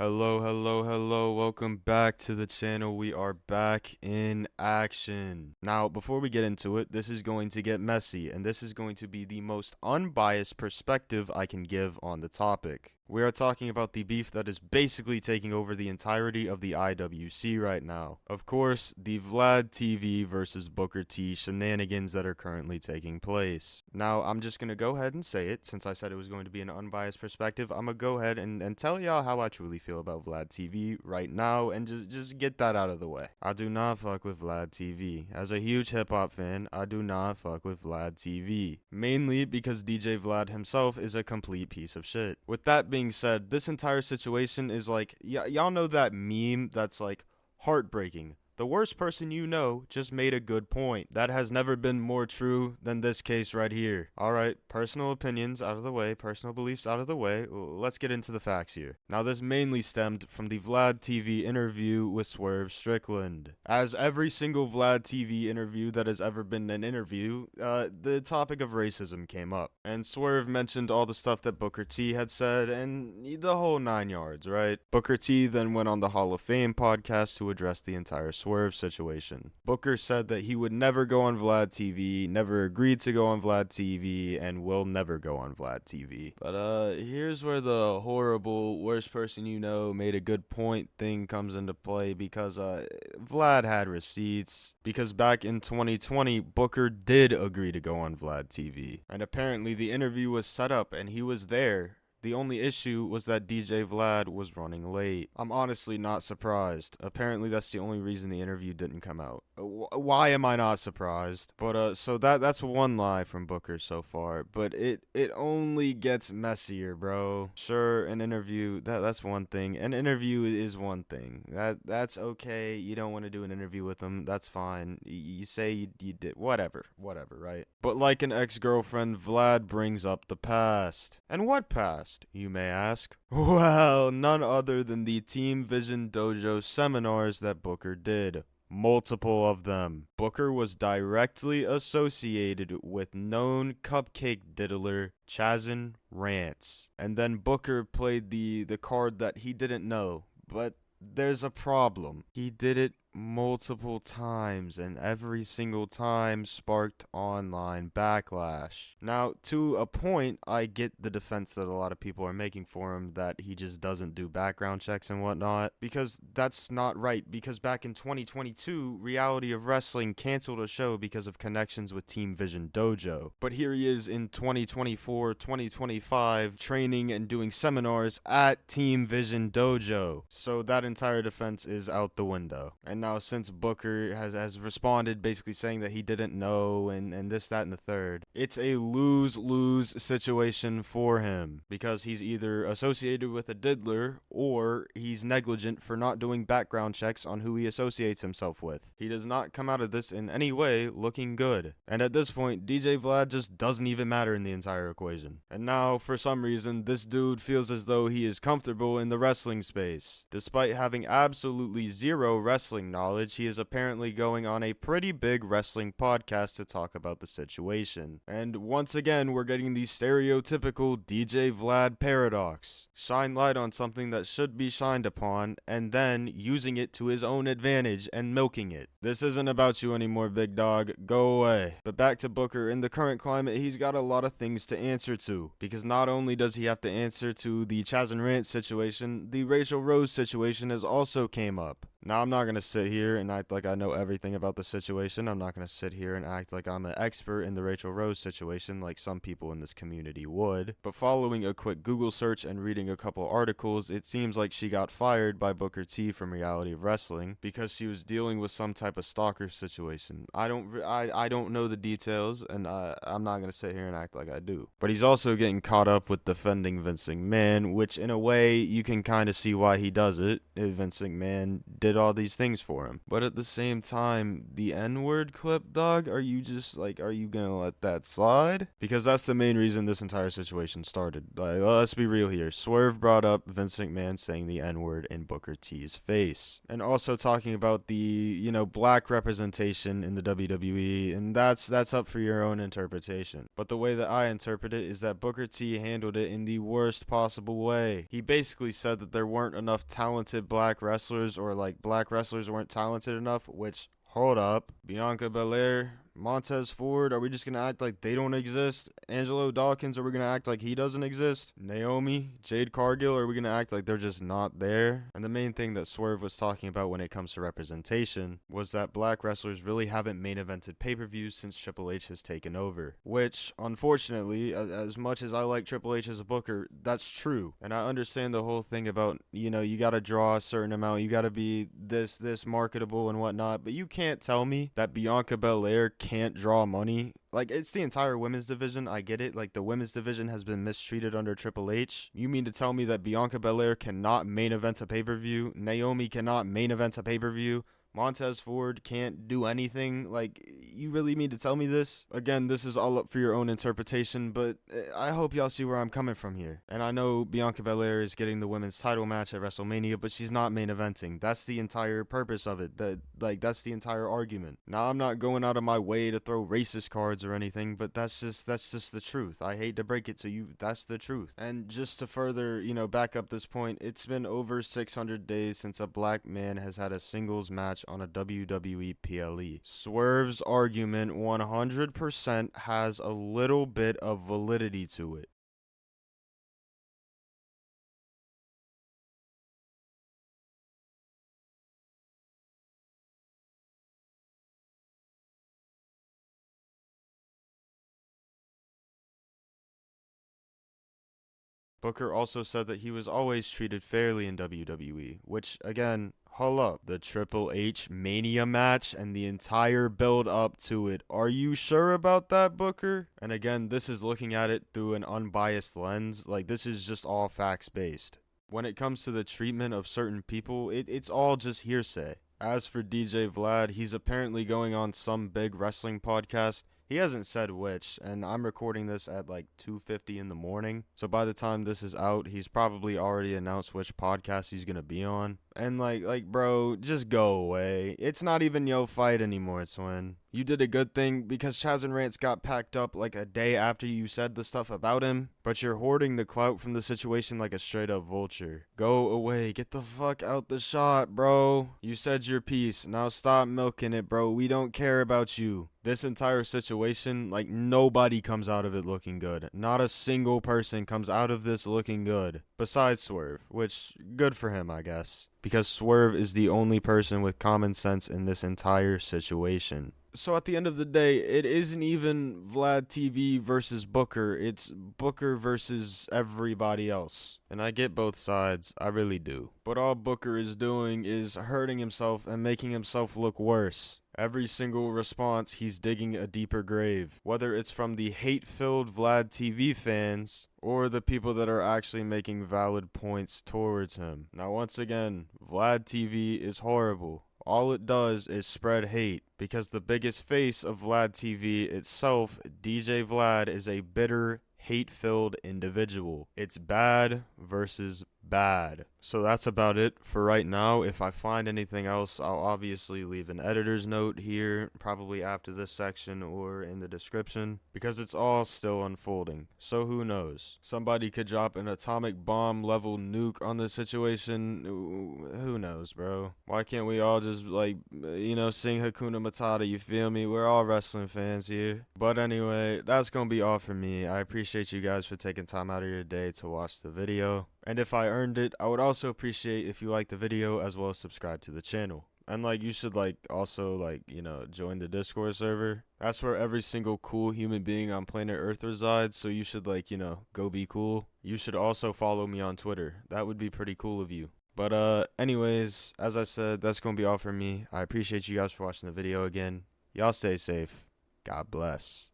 Hello, welcome back to the channel. We are back in action. Now, before we get into it, this is going to get messy, and this is going to be the most unbiased perspective I can give on the topic. We are talking about the beef that is basically taking over the entirety of the IWC right now. Of course, the Vlad TV versus Booker T shenanigans that are currently taking place. Now, I'm just going to go ahead and say it, since I said it was going to be an unbiased perspective. I'm going to go ahead and tell y'all how I truly feel about Vlad TV right now, and just get that out of the way. I do not fuck with Vlad TV. As a huge hip-hop fan, I do not fuck with Vlad TV. Mainly because DJ Vlad himself is a complete piece of shit. With that being said, this entire situation is like, y'all know that meme that's like heartbreaking. The worst person you know just made a good point. That has never been more true than this case right here. Alright, personal opinions out of the way, personal beliefs out of the way, let's get into the facts here. Now, this mainly stemmed from the Vlad TV interview with Swerve Strickland. As every single Vlad TV interview that has ever been an interview, the topic of racism came up. And Swerve mentioned all the stuff that Booker T had said, and the whole 9 yards, right? Booker T then went on the Hall of Fame podcast to address the entire Swerve situation. Booker said that he would never go on Vlad TV, never agreed to go on Vlad TV, and will never go on Vlad TV. But here's where the horrible worst person you know made a good point thing comes into play, because Vlad had receipts, because back in 2020 Booker did agree to go on Vlad TV, and apparently the interview was set up and he was there. The only issue was that DJ Vlad was running late. I'm honestly not surprised. Apparently that's the only reason the interview didn't come out. Why am I not surprised? But so that's one lie from Booker so far, but it only gets messier, bro. Sure, an interview, that's one thing. An interview is one thing. That's okay. You don't want to do an interview with him. That's fine. You say you did whatever, right? But like an ex-girlfriend, Vlad brings up the past. And what past, you may ask? Well, none other than the Team Vision Dojo seminars that Booker did. Multiple of them. Booker was directly associated with known cupcake diddler Chazin Rants. And then Booker played the card that he didn't know. But there's a problem. He did it multiple times, and every single time sparked online backlash. Now, to a point, I get the defense that a lot of people are making for him, that he just doesn't do background checks and whatnot, because that's not right. Because back in 2022, Reality of Wrestling canceled a show because of connections with Team Vision Dojo. But here he is in 2024, 2025, training and doing seminars at Team Vision Dojo. So that entire defense is out the window. And now, since Booker has responded basically saying that he didn't know and this, that, and the third, it's a lose-lose situation for him, because he's either associated with a diddler or he's negligent for not doing background checks on who he associates himself with. He does not come out of this in any way looking good. And at this point, DJ Vlad just doesn't even matter in the entire equation. And now, for some reason, this dude feels as though he is comfortable in the wrestling space. Despite having absolutely zero wrestling knowledge, he is apparently going on a pretty big wrestling podcast to talk about the situation. And once again, we're getting the stereotypical DJ Vlad paradox. Shine light on something that should be shined upon, and then using it to his own advantage and milking it. This isn't about you anymore, big dog. Go away. But back to Booker. In the current climate, he's got a lot of things to answer to, because not only does he have to answer to the Chaz and Rant situation, the Rachel Rose situation has also came up. Now, I'm not going to sit here and act like I know everything about the situation. I'm not going to sit here and act like I'm an expert in the Rachel Rose situation like some people in this community would. But following a quick Google search and reading a couple articles, it seems like she got fired by Booker T from Reality of Wrestling because she was dealing with some type of stalker situation. I don't know the details, and I'm not going to sit here and act like I do. But he's also getting caught up with defending Vince McMahon, which in a way you can kind of see why he does it. Vince McMahon did did all these things for him. But at the same time, the N-word clip, dog, are you gonna let that slide? Because that's the main reason this entire situation started. Like, let's be real here. Swerve brought up Vince McMahon saying the N-word in Booker T's face. And also talking about the, black representation in the WWE, and that's up for your own interpretation. But the way that I interpret it is that Booker T handled it in the worst possible way. He basically said that there weren't enough talented black wrestlers, or like black wrestlers weren't talented enough, which, hold up, Bianca Belair, Montez Ford, are we just going to act like they don't exist? Angelo Dawkins, are we going to act like he doesn't exist? Naomi, Jade Cargill, are we going to act like they're just not there? And the main thing that Swerve was talking about when it comes to representation was that black wrestlers really haven't main evented pay-per-views since Triple H has taken over. Which, unfortunately, as much as I like Triple H as a booker, that's true. And I understand the whole thing about, you got to draw a certain amount, you got to be this marketable and whatnot, but you can't tell me that Bianca Belair can't draw money. Like, it's the entire women's division. I get it. Like, the women's division has been mistreated under Triple H. You mean to tell me that Bianca Belair cannot main event a pay-per-view? Naomi cannot main event a pay-per-view? Montez Ford can't do anything? Like, you really mean to tell me this? Again, this is all up for your own interpretation, but I hope y'all see where I'm coming from here. And I know Bianca Belair is getting the women's title match at WrestleMania, but she's not main eventing. That's the entire purpose of it. That's the entire argument. Now, I'm not going out of my way to throw racist cards or anything, but that's just the truth. I hate to break it to you. That's the truth. And just to further, back up this point, it's been over 600 days since a black man has had a singles match on a WWE PLE. Swerve's argument 100% has a little bit of validity to it. Booker also said that he was always treated fairly in WWE, which, again, hold up, the Triple H Mania match and the entire build up to it. Are you sure about that, Booker? And again, this is looking at it through an unbiased lens. Like, this is just all facts based. When it comes to the treatment of certain people, it's all just hearsay. As for DJ Vlad, he's apparently going on some big wrestling podcast. He hasn't said which, and I'm recording this at like 2:50 in the morning. So by the time this is out, he's probably already announced which podcast he's gonna be on. And like, bro, just go away. It's not even your fight anymore, Twin. You did a good thing because Chaz and Rance got packed up like a day after you said the stuff about him, but you're hoarding the clout from the situation like a straight up vulture. Go away. Get the fuck out the shot, bro. You said your piece. Now stop milking it, bro. We don't care about you. This entire situation, like, nobody comes out of it looking good. Not a single person comes out of this looking good. Besides Swerve, which, good for him, I guess. Because Swerve is the only person with common sense in this entire situation. So at the end of the day, it isn't even Vlad TV versus Booker. It's Booker versus everybody else. And I get both sides. I really do. But all Booker is doing is hurting himself and making himself look worse. Every single response, he's digging a deeper grave. Whether it's from the hate-filled Vlad TV fans or the people that are actually making valid points towards him. Now, once again, Vlad TV is horrible. All it does is spread hate, because the biggest face of Vlad TV itself, DJ Vlad, is a bitter, hate-filled individual. It's bad versus bad. So that's about it for right now. If I find anything else, I'll obviously leave an editor's note here, probably after this section or in the description, because it's all still unfolding. So who knows? Somebody could drop an atomic bomb level nuke on this situation. Who knows, bro? Why can't we all just, like, sing Hakuna Matata, you feel me? We're all wrestling fans here. But anyway, that's gonna be all for me. I appreciate you guys for taking time out of your day to watch the video. And if I earned it, I would also appreciate if you like the video as well as subscribe to the channel. And you should also join the Discord server. That's where every single cool human being on planet Earth resides, so you should go be cool. You should also follow me on Twitter. That would be pretty cool of you. But anyways, as I said, that's going to be all for me. I appreciate you guys for watching the video again. Y'all stay safe. God bless.